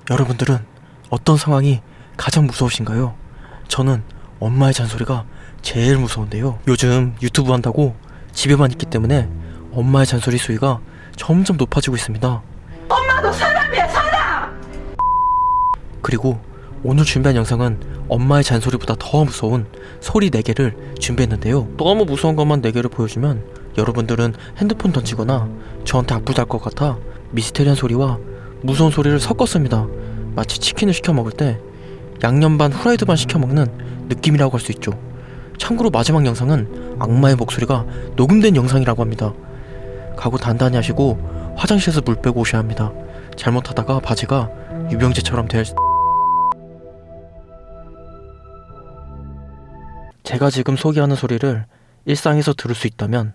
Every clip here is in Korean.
여러분들은 어떤 상황이 가장 무서우신가요? 저는 엄마의 잔소리가 제일 무서운데요. 요즘 유튜브 한다고 집에만 있기 때문에 엄마의 잔소리 수위가 점점 높아지고 있습니다. 엄마도 사람이야, 사람! 그리고 오늘 준비한 영상은 엄마의 잔소리보다 더 무서운 소리 4개를 준비했는데요. 너무 무서운 것만 4개를 보여주면 여러분들은 핸드폰 던지거나 저한테 악플 달 것 같아 미스테리한 소리와 무서운 소리를 섞었습니다. 마치 치킨을 시켜 먹을 때 양념 반 후라이드 반 시켜 먹는 느낌이라고 할 수 있죠. 참고로 마지막 영상은 악마의 목소리가 녹음된 영상이라고 합니다. 각오 단단히 하시고 화장실에서 물 빼고 오셔야 합니다. 잘못하다가 바지가 유병재처럼 될 제가 지금 소개하는 소리를 일상에서 들을 수 있다면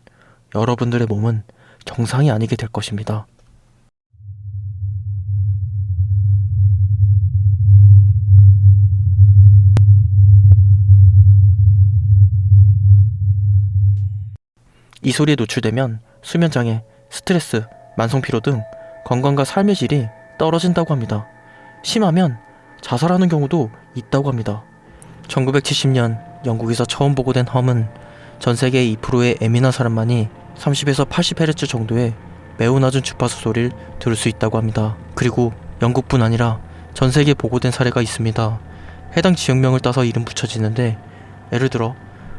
여러분들의 몸은 정상이 아니게 될 것입니다. 이 소리에 노출되면 수면장애, 스트레스, 만성피로 등 건강과 삶의 질이 떨어진다고 합니다. 심하면 자살하는 경우도 있다고 합니다. 1970년 영국에서 처음 보고된 험은 전 세계 2%의 예민한 사람만이 30에서 80Hz 정도의 매우 낮은 주파수 소리를 들을 수 있다고 합니다. 그리고 영국뿐 아니라 전 세계에 보고된 사례가 있습니다. 해당 지역명을 따서 이름 붙여지는데 예를 들어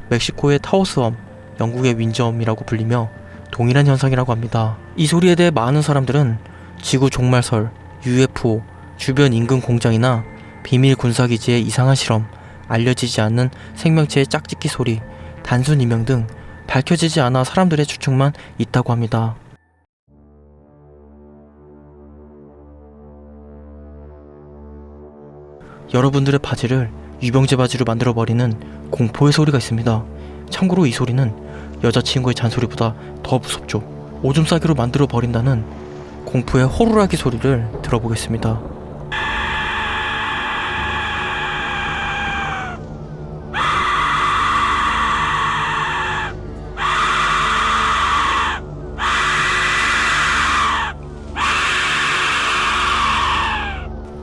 멕시코의 타오스엄, 영국의 윈저엄이라고 불리며 동일한 현상이라고 합니다. 이 소리에 대해 많은 사람들은 지구 종말설, UFO, 주변 인근 공장이나 비밀 군사기지의 이상한 실험, 알려지지 않는 생명체의 짝짓기 소리, 단순 이명 등 밝혀지지 않아 사람들의 추측만 있다고 합니다. 여러분들의 바지를 유병재 바지로 만들어버리는 공포의 소리가 있습니다. 참고로 이 소리는 여자친구의 잔소리보다 더 무섭죠. 오줌 싸기로 만들어버린다는 공포의 호루라기 소리를 들어보겠습니다.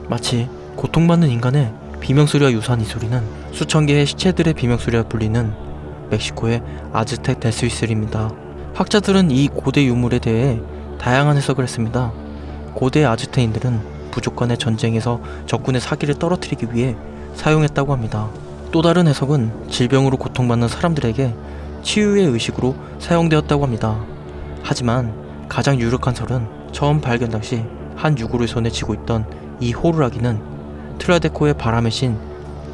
마치 고통받는 인간의 비명소리와 유사한 이 소리는 수천 개의 시체들의 비명소리라 불리는 멕시코의 아즈텍 데스휘슬입니다. 학자들은 이 고대 유물에 대해 다양한 해석을 했습니다. 고대 아즈테인들은 부족 간의 전쟁에서 적군의 사기를 떨어뜨리기 위해 사용했다고 합니다. 또 다른 해석은 질병으로 고통받는 사람들에게 치유의 의식으로 사용되었다고 합니다. 하지만 가장 유력한 설은 처음 발견 당시 한 유골의 손에 쥐고 있던 이 호루라기는 트라데코의 바람의 신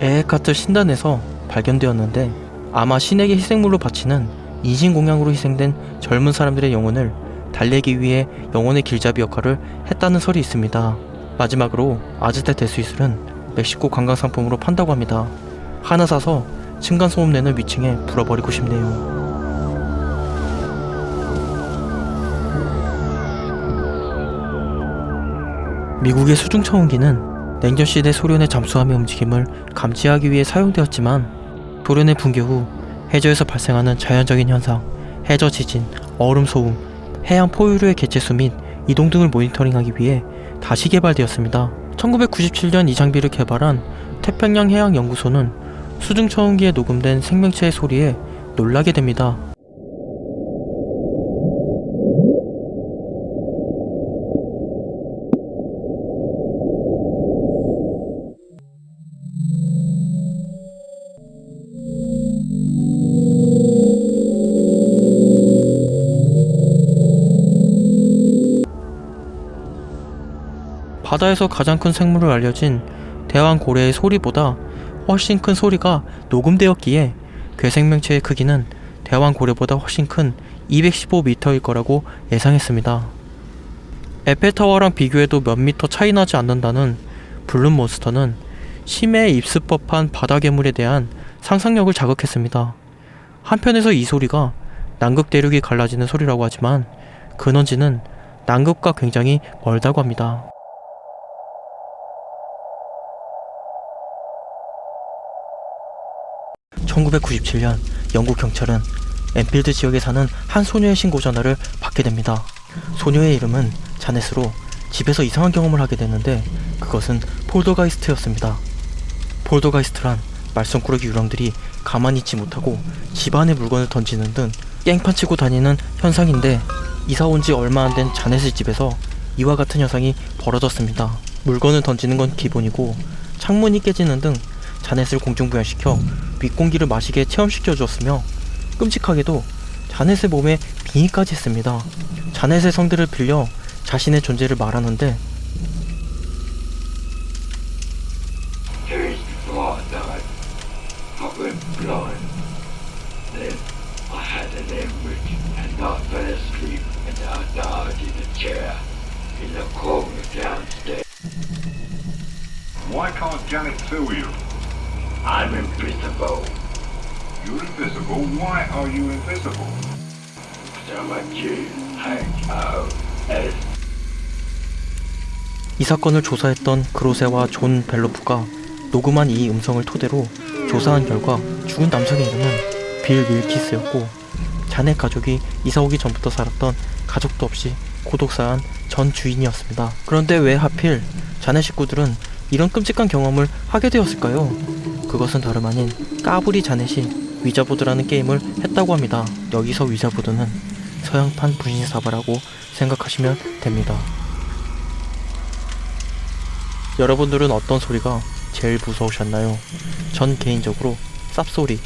에헤카트 신단에서 발견되었는데 아마 신에게 희생물로 바치는 인신공양으로 희생된 젊은 사람들의 영혼을 달래기 위해 영혼의 길잡이 역할을 했다는 설이 있습니다. 마지막으로 아즈텍 데스휘슬은 멕시코 관광상품으로 판다고 합니다. 하나 사서 층간소음 내는 위층에 불어버리고 싶네요. 미국의 수중청음기는 냉전시대 소련의 잠수함의 움직임을 감지하기 위해 사용되었지만 소련의 붕괴 후 해저에서 발생하는 자연적인 현상, 해저 지진, 얼음 소음, 해양 포유류의 개체수 및 이동 등을 모니터링하기 위해 다시 개발되었습니다. 1997년 이 장비를 개발한 태평양 해양연구소는 수중청음기에 녹음된 생명체의 소리에 놀라게 됩니다. 바다에서 가장 큰 생물로 알려진 대왕고래의 소리보다 훨씬 큰 소리가 녹음되었기에 괴생명체의 크기는 대왕고래보다 훨씬 큰 215m일 거라고 예상했습니다. 에펠타워랑 비교해도 몇 미터 차이 나지 않는다는 블룸몬스터는 심해에 입습 법한 바다괴물에 대한 상상력을 자극했습니다. 한편에서 이 소리가 남극 대륙이 갈라지는 소리라고 하지만 근원지는 남극과 굉장히 멀다고 합니다. (1997년) 영국 경찰은 엠필드 지역에 사는 한 소녀의 신고 전화를 받게 됩니다. 소녀의 이름은 자넷으로 집에서 이상한 경험을 하게 되는데 그것은 폴더가이스트였습니다. 폴더가이스트란 말썽꾸러기 유령들이 가만히 있지 못하고 집 안에 물건을 던지는 등 깽판 치고 다니는 현상인데 이사 온 지 얼마 안 된 자넷의 집에서 이와 같은 현상이 벌어졌습니다. 물건을 던지는 건 기본이고 창문이 깨지는 등 자넷을 공중부양시켜 윗공기를 마시게 체험시켜 주었으며 끔찍하게도 자넷의 몸에 빙의까지 했습니다. 자넷의 성대를 빌려 자신의 존재를 말하는데 There is blood that I went blind. Then I had an hemorrhage and I fell asleep and I died in a chair in the corner downstairs. Why can't Janet feel you? I'm invisible. You're invisible. Why are you invisible? So I'm G-H-O-S. 이 사건을 조사했던 그로세와 존 벨로프가 녹음한 이 음성을 토대로 조사한 결과 죽은 남성의 이름은 빌 윌키스였고 자넷 가족이 이사 오기 전부터 살았던 가족도 없이 고독사한 전 주인이었습니다. 그런데 왜 하필 자넷 식구들은 이런 끔찍한 경험을 하게 되었을까요? 그것은 다름 아닌 까불이 자넷이 위자보드라는 게임을 했다고 합니다. 여기서 위자보드는 서양판 분신사바라고 생각하시면 됩니다. 여러분들은 어떤 소리가 제일 무서우셨나요? 전 개인적으로 쌉소리,